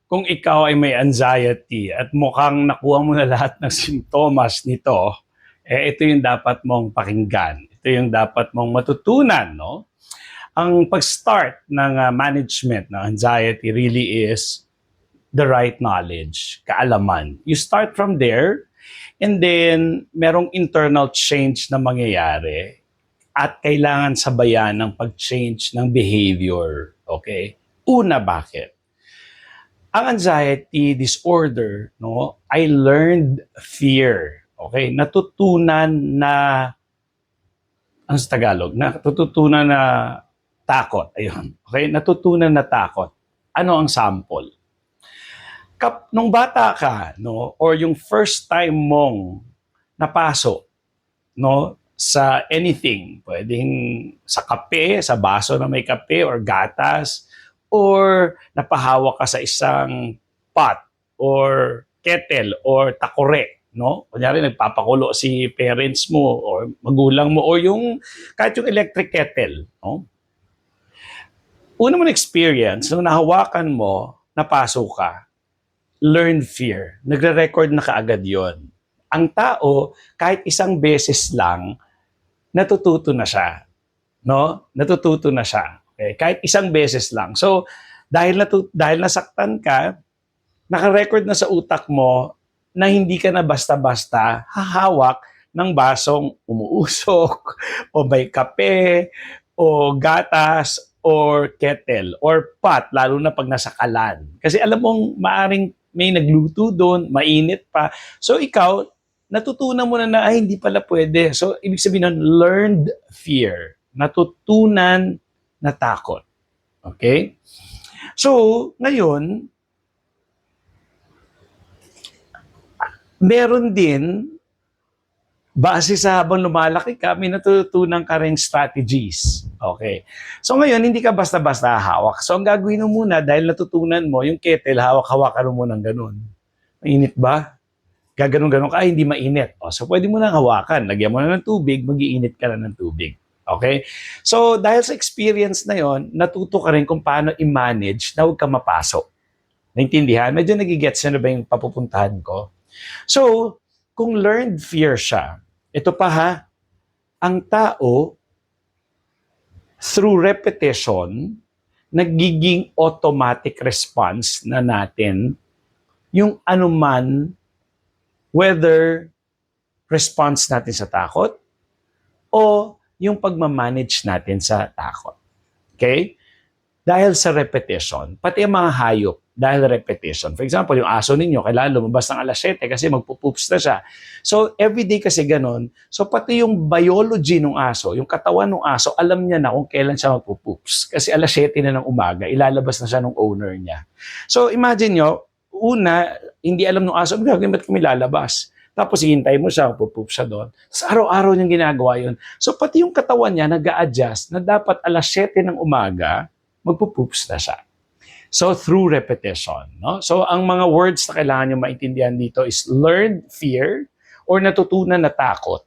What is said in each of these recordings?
Kung ikaw ay may anxiety at mukhang nakuha mo na lahat ng simptomas nito, ito yung dapat mong pakinggan. Ito yung dapat mong matutunan, no? Ang pag-start ng management ng anxiety really is the right knowledge, kaalaman. You start from there, and then merong internal change na mangyayari at kailangan sabayan ng pag-change ng behavior. Okay? Una, bakit? Ang anxiety disorder, no, I learned fear. Okay? Natutunan na, ano sa Tagalog? Natutunan na takot. Ayun. Okay? Natutunan na takot. Ano ang sample? Nung bata ka, no, or yung first time mong napasok, no, sa anything, pwedeng sa kape, sa baso na may kape or gatas, or napahawak ka sa isang pot or kettle or takore, no? Kunyari nagpapakulo si parents mo or magulang mo or yung kahit yung electric kettle, no? Una mo na experience, nung nahawakan mo, napasok ka, learned fear. Nagre-record na kaagad yon. Ang tao, kahit isang beses lang, natututo na siya. No? Natututo na siya. Okay? Kahit isang beses lang. So, dahil nasaktan ka, naka-record na sa utak mo na hindi ka na basta-basta hahawak ng basong umuusok o may kape o gatas or kettle or pot, lalo na pag nasa kalan. Kasi alam mong maaring may nagluto doon, mainit pa. So ikaw, natutunan mo na ay hindi pala pwede. So ibig sabihin nun, learned fear. Natutunan na takot. Okay? So, ngayon, meron din, base sa habang lumalaki ka, may natutunan ka rin strategies. Okay. So ngayon, hindi ka basta-basta hawak. So ang gagawin mo muna, dahil natutunan mo, yung kettle, hawak-hawakan mo ng ganun. Mainit ba? Gaganon-ganon ka, hindi mainit. O, so pwede mo nang hawakan. Lagyan mo na ng tubig, mag-iinit ka na ng tubig. Okay? So dahil sa experience na yon, natuto ka rin kung paano i-manage na huwag ka mapasok. Naintindihan? Medyo nagigets na ba yung papupuntahan ko? So, kung learned fear siya, ito pa ha, ang tao, through repetition, nagiging automatic response na natin yung anuman, whether response natin sa takot o yung pagmamanage natin sa takot. Okay? Dahil sa repetition, pati ang mga hayop, dahil repetition. For example, yung aso ninyo, kailangan lumabas ng alas 7 kasi magpupoops na siya. So, everyday kasi ganun. So, pati yung biology ng aso, yung katawan ng aso, alam niya na kung kailan siya magpupoops. Kasi alas 7 na ng umaga, ilalabas na siya ng owner niya. So, imagine nyo, una, hindi alam ng aso, ba't kami lalabas? Tapos, hihintay mo siya, pupoop siya doon. Tapos, araw-araw niyang ginagawa yun. So, pati yung katawan niya, nag-a-adjust na dapat alas 7 ng umaga, magpupoops na siya. So, through repetition. No? So, ang mga words na kailangan nyo maintindihan dito is learned fear or natutunan na takot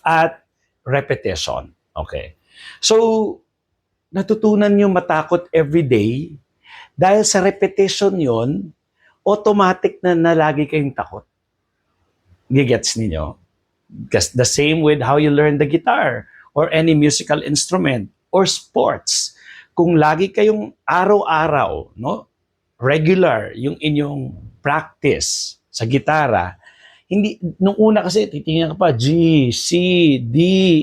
at repetition. Okay. So, natutunan nyo matakot every day dahil sa repetition yon, automatic na lagi kayong takot. Gigets ninyo? Because the same with how you learn the guitar or any musical instrument or sports. Kung lagi kayong araw-araw, no, regular yung inyong practice sa gitara, hindi, nung una kasi titingnan ka pa, G, C, D,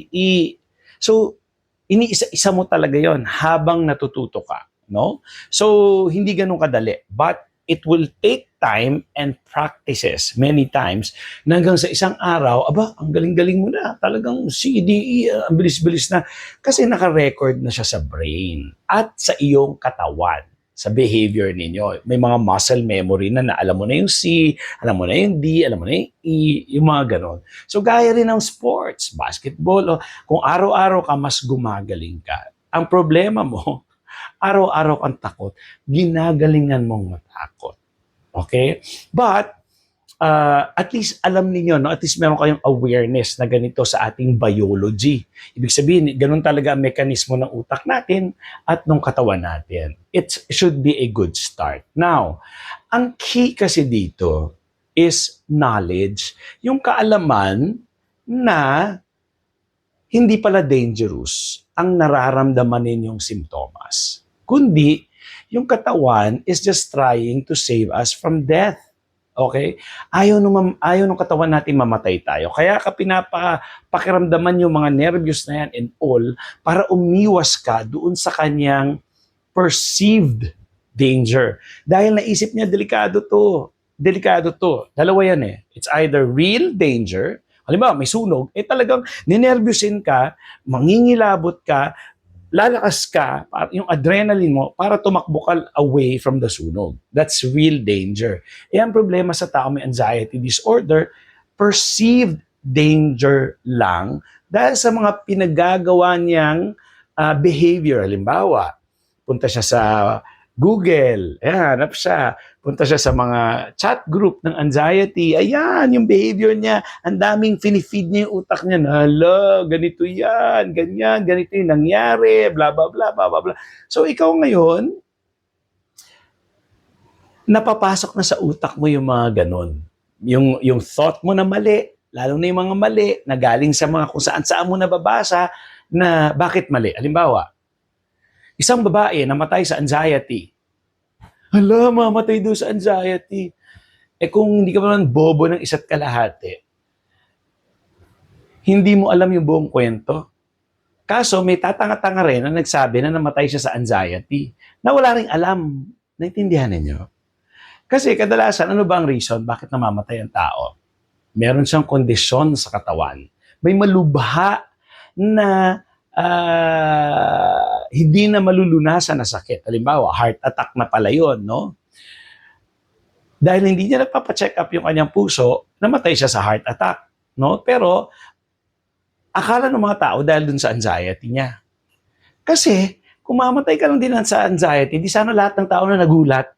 E. So, iniisa-isa mo talaga yon habang natututo ka. No? So, hindi ganun kadali. But, it will take time and practices many times na hanggang sa isang araw, aba, ang galing-galing mo na. Talagang C, D, E, ang bilis-bilis na. Kasi naka-record na siya sa brain at sa iyong katawan, sa behavior ninyo. May mga muscle memory na alam mo na yung C, alam mo na yung D, alam mo na yung E, yung mga ganon. So, gaya rin ng sports, basketball, kung araw-araw ka, mas gumagaling ka. Ang problema mo, araw-araw kang takot, ginagalingan mong matakot. Okay? But, at least alam niyo, no? At least meron kayong awareness na ganito sa ating biology. Ibig sabihin, ganun talaga ang mekanismo ng utak natin at ng katawan natin. It should be a good start. Now, ang key kasi dito is knowledge. Yung kaalaman na hindi pala dangerous ang nararamdaman ninyong simptomas. Kundi, yung katawan is just trying to save us from death. Okay? Ayaw nung katawan natin mamatay tayo. Kaya ka pakiramdaman yung mga nervyos na yan and all para umiwas ka doon sa kanyang perceived danger. Dahil naisip niya, delikado to. Delikado to. Dalawa yan eh. It's either real danger, halimbawa may sunog, talagang ninervyusin ka, mangingilabot ka, lalakas ka, yung adrenaline mo, para tumakbo ka away from the sunog. That's real danger. Ang problema sa tao may anxiety disorder, perceived danger lang dahil sa mga pinagagawa niyang behavior. Halimbawa, punta siya sa Google, hanap siya. Punta siya sa mga chat group ng anxiety. Ayan, yung behavior niya. Ang daming finifeed niya yung utak niya. Hala, ganito yan, ganyan, ganito yung nangyari, bla bla bla bla bla. So ikaw ngayon, napapasok na sa utak mo yung mga ganon. Yung thought mo na mali, lalo na yung mga mali, na galing sa mga kung saan mo nababasa, na bakit mali. Halimbawa, isang babae namatay sa anxiety. Hala, mamatay doon sa anxiety. Kung hindi ka naman bobo ng isa't kalahati, hindi mo alam yung buong kwento. Kaso may tatanga-tanga rin na nagsabi na namatay siya sa anxiety na wala ring alam. Naintindihan ninyo? Kasi kadalasan, ano ba ang reason bakit namamatay ang tao? Meron siyang kondisyon sa katawan. May malubha na hindi na malulunasan na sakit. Halimbawa, heart attack na pala yun, no? Dahil hindi niya nagpapacheck up yung kanyang puso, namatay siya sa heart attack, no? Pero, akala ng mga tao dahil dun sa anxiety niya. Kasi, kung mamatay ka lang din sa anxiety, di sana lahat ng tao na nagulat,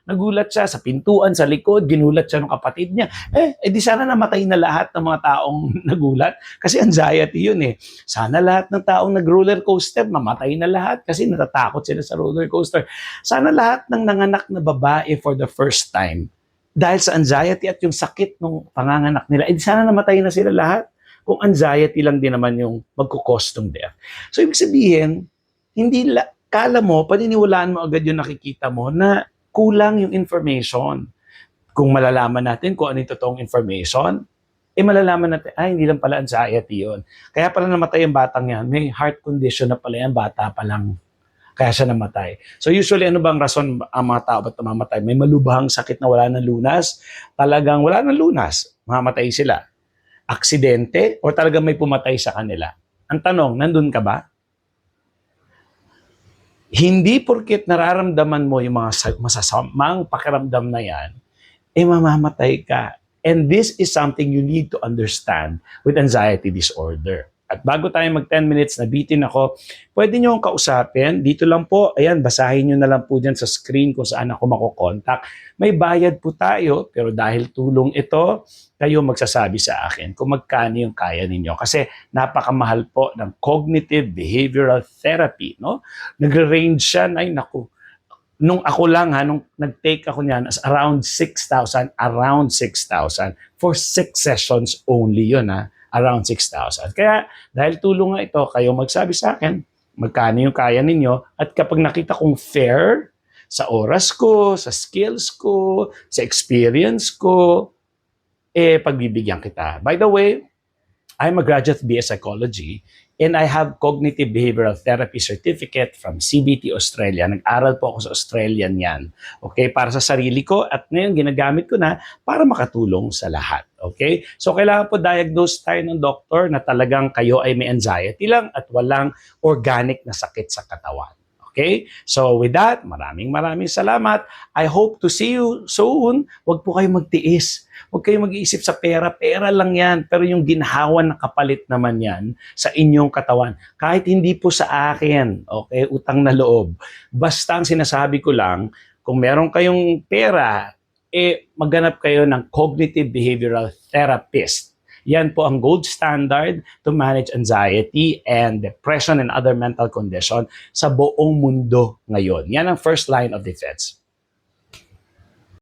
nagulat siya sa pintuan, sa likod, ginulat siya ng kapatid niya. Di sana namatay na lahat ng mga taong nagulat kasi anxiety yun eh. Sana lahat ng taong nag-roller coaster, mamatay na lahat kasi natatakot sila sa roller coaster. Sana lahat ng nanganak na babae for the first time, dahil sa anxiety at yung sakit ng panganganak nila, di sana namatay na sila lahat kung anxiety lang din naman yung magkukos ng death. So ibig sabihin, kala mo, paniniwalaan mo agad yung nakikita mo na kulang yung information. Kung malalaman natin kung ano yung totoong information, malalaman natin, hindi lang pala anxiety yun. Kaya pala namatay yung batang yan, may heart condition na pala yan, bata pa lang. Kaya siya namatay. So usually, ano bang rason ang mga tao ba't namamatay? May malubhang sakit na wala ng lunas, talagang wala ng lunas, mamamatay sila. Aksidente, o talagang may pumatay sa kanila? Ang tanong, nandun ka ba? Hindi porket nararamdaman mo yung mga masasamang pakiramdam na yan, mamamatay ka. And this is something you need to understand with anxiety disorder. At bago tayo mag 10 minutes na bitin ako, pwede nyo akong kausapin. Dito lang po, ayan, basahin nyo na lang po dyan sa screen kung saan ako makokontak. May bayad po tayo, pero dahil tulong ito, kayo magsasabi sa akin kung magkano yung kaya ninyo. Kasi napakamahal po ng cognitive behavioral therapy. No? Nag-range siya, ay naku, nung ako lang nung nag-take ako niyan, around 6,000 for 6 sessions only yun around 6,000. Kaya dahil tulong nga ito, kayo magsabi sa akin, magkano yung kaya ninyo, at kapag nakita kong fair sa oras ko, sa skills ko, sa experience ko, pagbibigyan kita. By the way, I'm a graduate BS Psychology and I have Cognitive Behavioral Therapy Certificate from CBT Australia. Nag-aral po ako sa Australian yan. Okay? Para sa sarili ko at ngayon ginagamit ko na para makatulong sa lahat. Okay? So kailangan po diagnose tayo ng doktor na talagang kayo ay may anxiety lang at walang organic na sakit sa katawan. Okay? So with that, maraming salamat. I hope to see you soon. Huwag po kayo magtiis. Huwag kayo mag-iisip sa pera. Pera lang yan. Pero yung ginhawan na kapalit naman yan sa inyong katawan. Kahit hindi po sa akin, okay, utang na loob. Basta ang sinasabi ko lang, kung meron kayong pera, maghanap kayo ng cognitive behavioral therapist. Yan po ang gold standard to manage anxiety and depression and other mental condition sa buong mundo ngayon. Yan ang first line of defense.